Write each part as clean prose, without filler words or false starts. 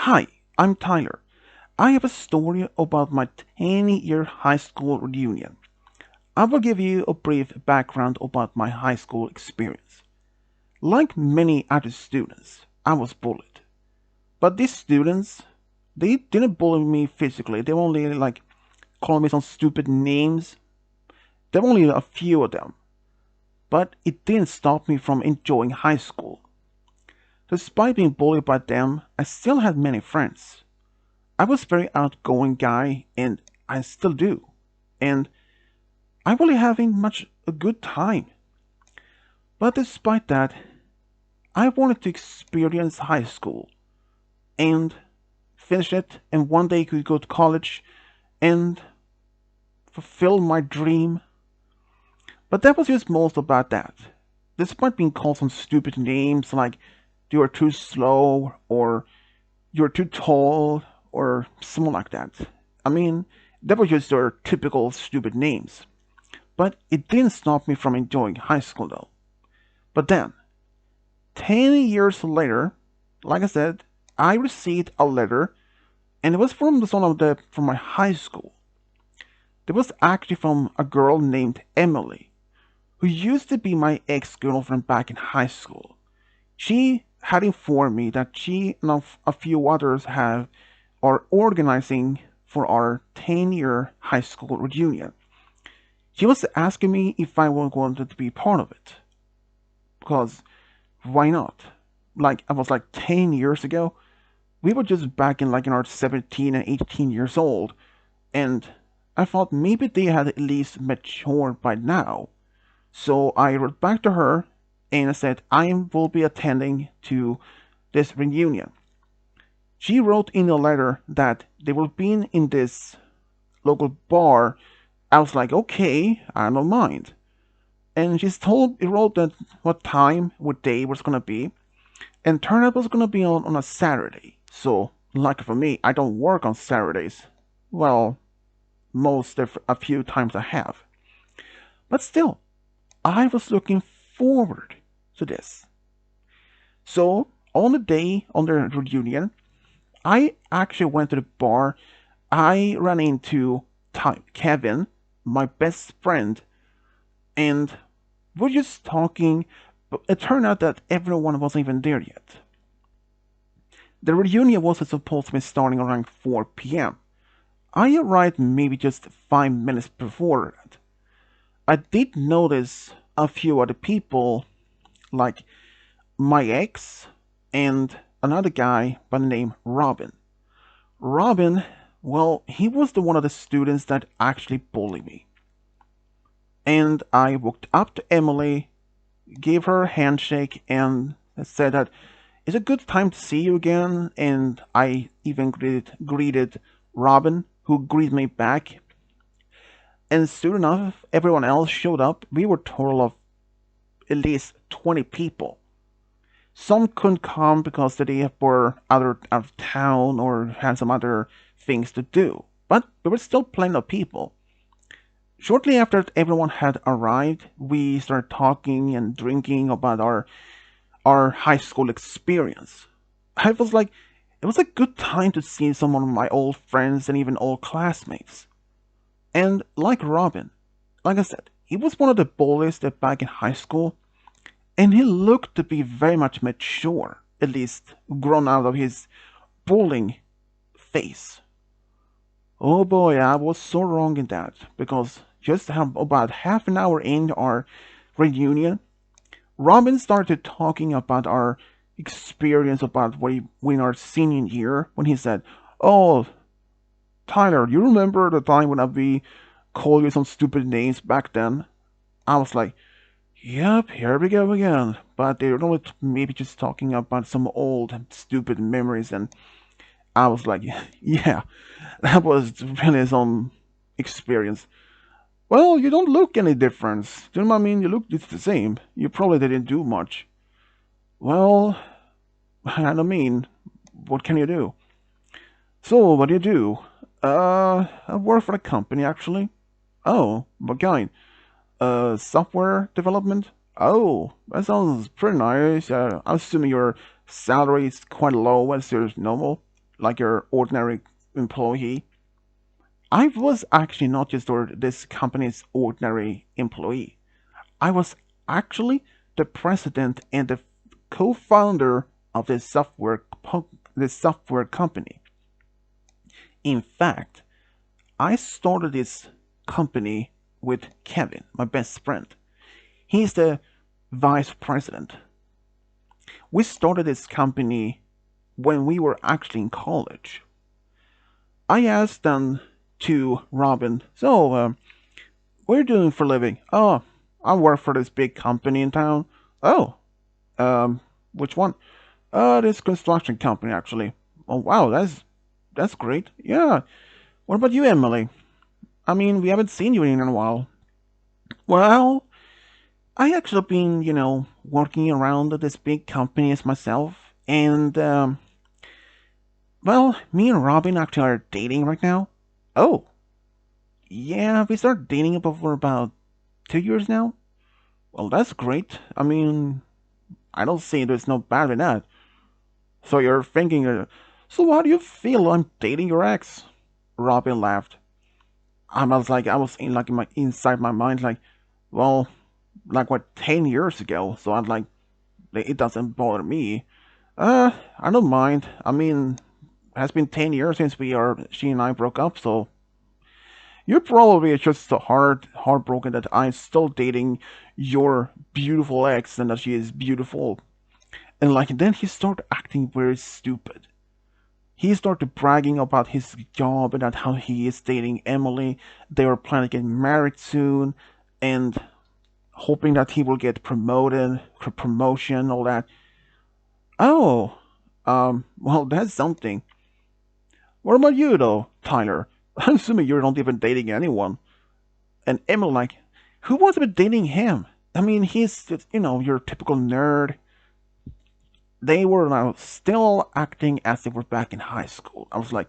Hi, I'm Tyler. I have a story about my 10-year high school reunion. I will give you a brief background about my high school experience. Like many other students, I was bullied. But these students, they didn't bully me physically. They only called me some stupid names. There were only a few of them. But it didn't stop me from enjoying high school. Despite being bullied by them, I still had many friends. I was a very outgoing guy, and I still do. And I really having much a good time. But despite that, I wanted to experience high school and finish it, and one day could go to college and fulfill my dream. But that was just most about that. Despite being called some stupid names like you are too slow or you're too tall or something like that. I mean, that was just their typical stupid names. But it didn't stop me from enjoying high school though. But then, 10 years later, like I said, I received a letter and it was from from my high school. It was actually from a girl named Emily, who used to be my ex-girlfriend back in high school. She had informed me that she and a few others are organizing for our 10-year high school reunion. She was asking me if I wanted to be part of it. Because why not? Like, I was like 10 years ago. We were just back in our 17 and 18 years old. And I thought maybe they had at least matured by now. So I wrote back to her and I said I will be attending to this reunion. She wrote in a letter that they will be in this local bar. I was like, okay, I don't mind. And he wrote that what time, what day it was gonna be, and turned out it was gonna be on a Saturday. So, lucky for me, I don't work on Saturdays. Well, a few times I have. But still, I was looking forward to this. So, on the day on the reunion, I actually went to the bar. I ran into Kevin, my best friend, and we're just talking, but it turned out that everyone wasn't even there yet. The reunion was supposed to be starting around 4 p.m. I arrived maybe just 5 minutes before that. I did notice a few other people, like my ex and another guy by the name Robin. Robin, well, he was the one of the students that actually bullied me. And I walked up to Emily, gave her a handshake, and said that it's a good time to see you again. And I even greeted Robin, who greeted me back. And soon enough, everyone else showed up. We were a total of at least 20 people. Some couldn't come because they were either out of town or had some other things to do. But there were still plenty of people. Shortly after everyone had arrived, we started talking and drinking about our high school experience. I was like, it was a good time to see some of my old friends and even old classmates. And like Robin, like I said, he was one of the bullies that back in high school, and he looked to be very much mature, at least grown out of his bullying phase. Oh boy, I was so wrong in that, because just about half an hour in our reunion, Robin started talking about our experience about when our senior year, when he said, "Oh, Tyler, you remember the time when we called you some stupid names back then?" I was like, "Yep, here we go again." But they were only maybe just talking about some old stupid memories, and I was like, "Yeah, that was really some experience." Well, you don't look any different. Do you know what I mean? You look just the same. You probably didn't do much. Well, I don't mean, what can you do? So, what do you do? I work for a company actually. Oh, what kind? Software development? Oh, that sounds pretty nice. I'm assuming your salary is quite low as your normal like your ordinary employee. I was actually not just this company's ordinary employee. I was actually the president and the co-founder of this software company. In fact, I started this company with Kevin, my best friend. He's the vice president. We started this company when we were actually in college. I asked them to Robin, so, what are you doing for a living? Oh, I work for this big company in town. Oh, um, which one? This construction company, actually. Oh, wow, that's great. Yeah. What about you, Emily? I mean, we haven't seen you in a while. Well, I actually been, working around at this big companies myself, and well, me and Robin actually are dating right now. Oh, yeah, we started dating for about 2 years now. Well, that's great. I mean, I don't see there's no bad in that. So you're thinking, so how do you feel I'm dating your ex? Robin laughed. I was in like in my inside my mind, like, well, like what 10 years ago. So I'm like, it doesn't bother me. I don't mind. I mean, it has been 10 years since she and I broke up, so you're probably just so heartbroken that I'm still dating your beautiful ex and that she is beautiful. And like then he started acting very stupid. He started bragging about his job and that how he is dating Emily. They were planning to get married soon, and hoping that he will get promoted, promotion, all that. Oh, well, that's something. What about you, though, Tyler? I'm assuming you're not even dating anyone. And Emily, like, who wants to be dating him? I mean, he's, your typical nerd. They were now still acting as if we're back in high school. I was like,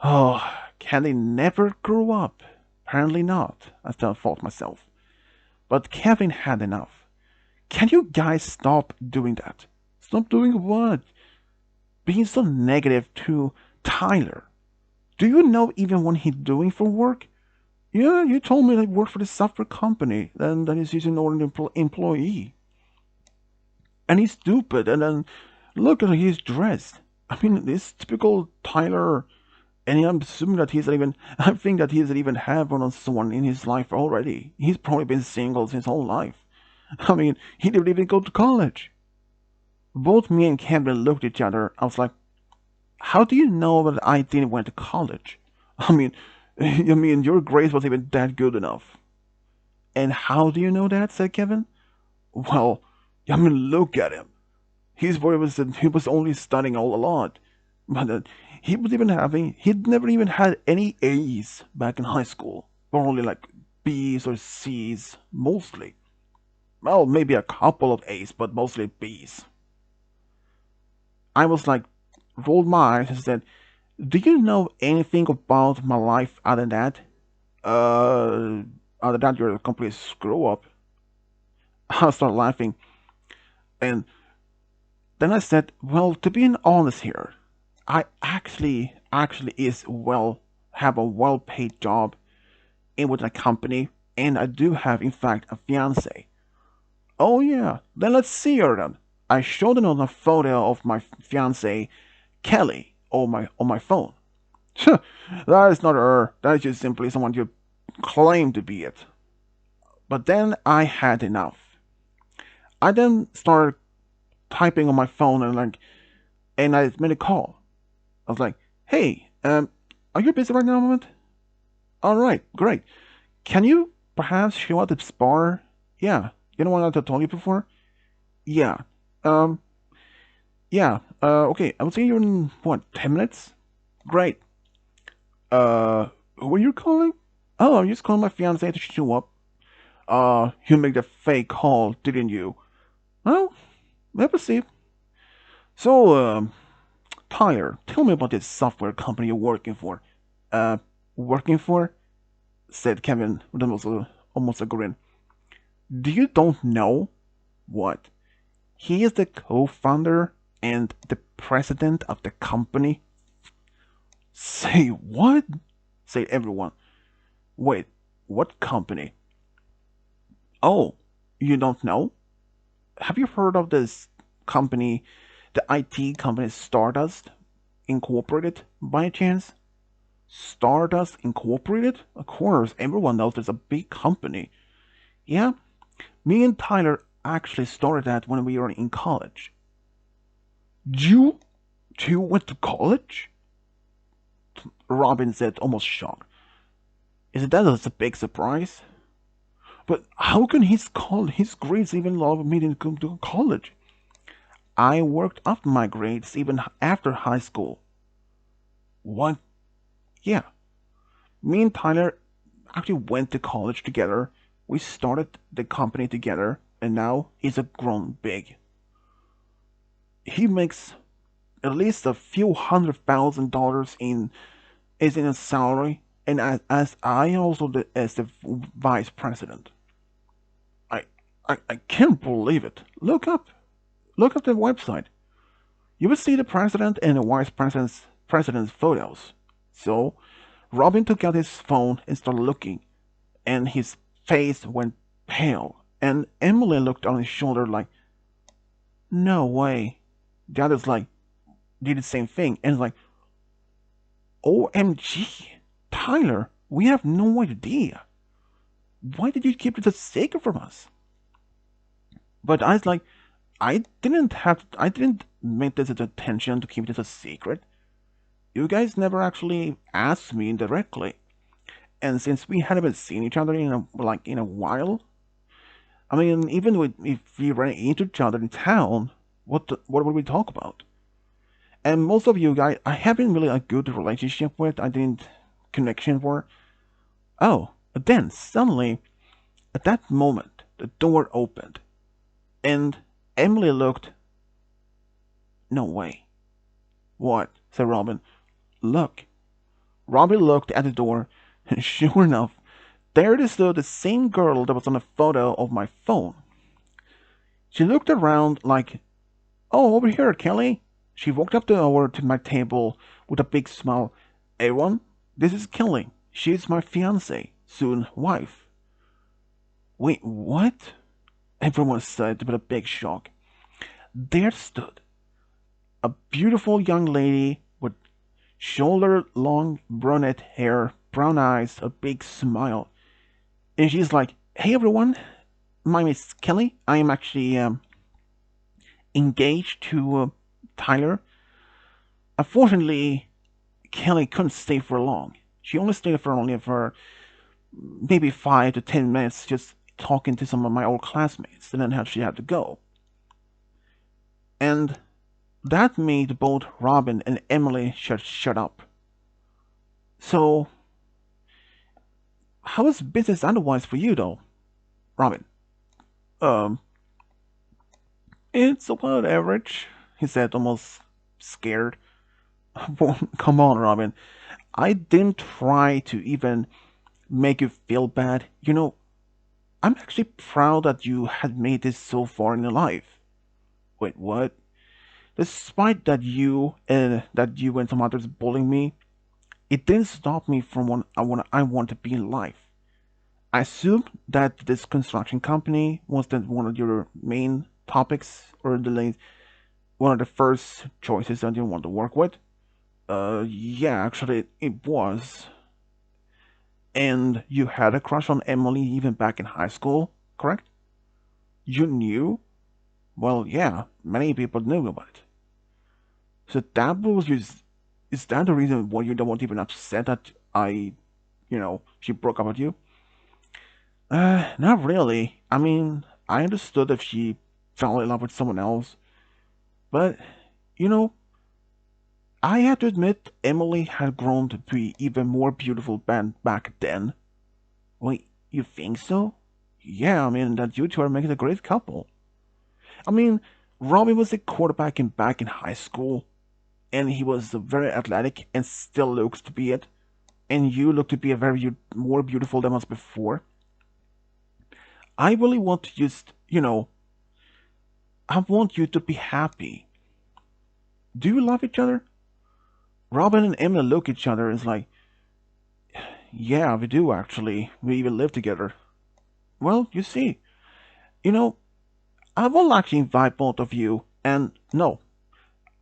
oh, can they never grow up? Apparently not, I still thought myself. But Kevin had enough. Can you guys stop doing that? Stop doing what? Being so negative to Tyler. Do you know even what he's doing for work? Yeah, you told me that he worked for the software company, and that he's using an ordinary employee. And he's stupid, and then look at how he's dressed. I mean, this typical Tyler, and I'm assuming that I think that he doesn't even have one on someone in his life already. He's probably been single his whole life. I mean, he didn't even go to college. Both me and Kevin looked at each other. I was like, how do you know that I didn't went to college? I mean, your grades wasn't even that good enough. And how do you know that? Said Kevin. Well, I mean, look at him. He was only studying all a lot, but he'd never even had any A's back in high school, or only like B's or C's mostly. Well, maybe a couple of A's, but mostly B's. I was like, rolled my eyes and said, "Do you know anything about my life other than that? Uh, other than that, you're a complete screw up." I started laughing, and then I said, "Well, to be honest here, I actually is well have a well-paid job in with a company, and I do have, in fact, a fiance." "Oh yeah, then let's see her then." I showed them a photo of my fiance, Kelly, on my phone. That is not her. That is just simply someone you claim to be it. But then I had enough. I then started typing on my phone and I made a call. I was like, "Hey, are you busy right now, a moment?" "All right, great. Can you perhaps show up at the bar?" "Yeah. You know what I told you before?" "Yeah. Um. Yeah. Okay. I will see you in what 10 minutes." "Great. Who are you calling?" "Oh, I'm just calling my fiance to show up." You made a fake call, didn't you?" "Well, let us see." "So, Tyler, tell me about this software company you're working for." Uh, working for?" said Kevin with almost a grin. "Do you don't know what? He is the co-founder and the president of the company. Say what? Said everyone. Wait, what company? Oh, you don't know? Have you heard of this company, the IT company Stardust Incorporated, by chance? Stardust Incorporated? Of course, everyone knows it's a big company. Yeah, me and Tyler actually started that when we were in college. You two went to college? Robin said, almost shocked. Is that a big surprise? But how can his grades even allow me to come to college? I worked up my grades even after high school. What? Yeah, me and Tyler actually went to college together. We started the company together, and now he's a grown big. He makes at least a few $100,000 in is in a salary, and as I also as the vice president. I, I can't believe it. Look up the website. You will see the president and the vice president's photos. So Robin took out his phone and started looking, and his face went pale. And Emily looked on his shoulder like, "No way." The others like did the same thing, and like, "OMG, Tyler, we have no idea. Why did you keep it a secret from us?" But I was like, I didn't make this an intention to keep this a secret. You guys never actually asked me directly. And since we hadn't seen each other in a while, I mean, if we ran into each other in town, what would we talk about? And most of you guys, I haven't really a good relationship with. I didn't connection for. Oh, but then suddenly, at that moment, the door opened, and Emily looked. No way. What? Said Robin. Look. Robin looked at the door, and sure enough, there stood the same girl that was on the photo of my phone. She looked around like, "Oh, over here, Kelly." She walked up over to my table with a big smile. "Everyone, this is Kelly. She's my fiance, soon wife." Wait, what? Everyone said with a big shock. There stood a beautiful young lady with shoulder long brunette hair, brown eyes, a big smile. And she's like, "Hey everyone, my name is Kelly. I am actually engaged to Tyler." Unfortunately, Kelly couldn't stay for long. She only stayed for only for maybe 5 to 10 minutes, just talking to some of my old classmates, and then she had to go. And that made both Robin and Emily shut up. So, how is business otherwise for you, though, Robin? Um, it's about average, he said, almost scared. Come on, Robin. I didn't try to even make you feel bad. I'm actually proud that you had made this so far in your life. Wait, what? Despite that you and some others bullying me, it didn't stop me from what I want to be in life. I assume that this construction company was that one of your main topics or one of the first choices that you want to work with. Yeah, actually it was. And you had a crush on Emily even back in high school, correct? You knew? Well, yeah, many people knew about it. So that was just, is that the reason why you don't even upset that she broke up with you? Not really. I mean, I understood if she fell in love with someone else, but, you know, I have to admit Emily had grown to be even more beautiful back then. Wait, you think so? Yeah, I mean, that you two are making a great couple. I mean, Robbie was a quarterback back in high school, and he was very athletic and still looks to be it. And you look to be a very more beautiful than was before. I really want to just, I want you to be happy. Do you love each other? Robin and Emily look at each other and is like, yeah, we do actually. We even live together. Well, you see, you know, I will actually invite both of you, and no,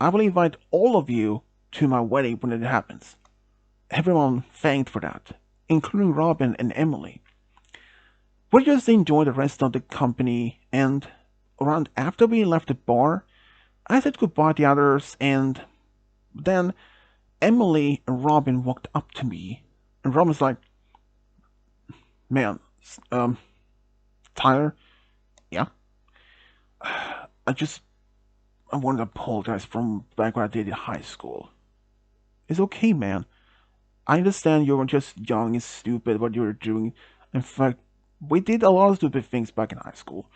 I will invite all of you to my wedding when it happens. Everyone thanked for that, including Robin and Emily. We just enjoyed the rest of the company, and around after we left the bar, I said goodbye to the others, and then Emily and Robin walked up to me, and Robin's like, "Man, um, Tyler, yeah, I just I wanted to apologize from back when I did in high school. It's okay, man. I understand you were just young and stupid what you were doing. In fact, we did a lot of stupid things back in high school.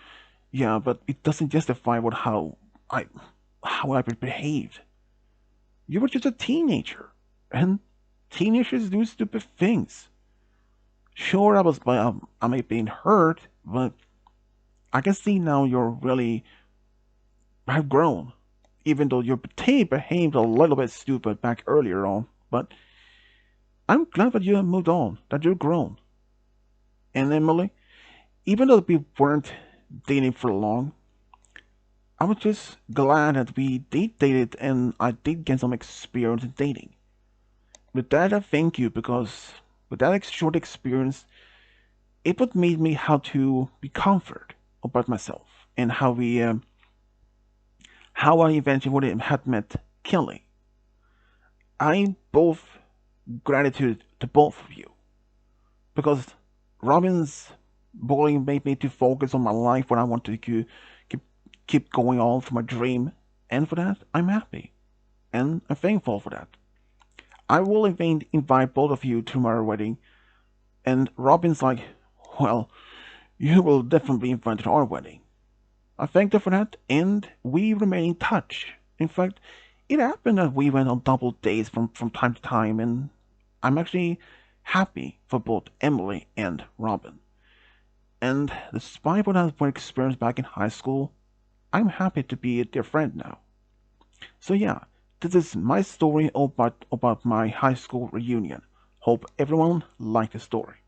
Yeah, but it doesn't justify I how I behaved. You were just a teenager, and teenagers do stupid things. Sure, I may have been hurt, but I can see now you're really have grown. Even though your behaved a little bit stupid back earlier on, but I'm glad that you have moved on, that you're grown. And Emily, even though we weren't dating for long, I was just glad that we did date it and I did get some experience in dating. With that, I thank you because with that short experience, it would made me how to be comfort about myself and how I eventually would have had met Kelly. I both gratitude to both of you because Robin's bullying made me to focus on my life when I want to keep keep going on for my dream, and for that I'm happy and I'm thankful for that. I will invite both of you to my wedding, and Robin's like, well, you will definitely be invited to our wedding. I thanked her for that, and we remain in touch. In fact, it happened that we went on double dates from time to time, and I'm actually happy for both Emily and Robin. And despite what I experienced back in high school, I'm happy to be their friend now. So yeah, this is my story about my high school reunion. Hope everyone liked the story.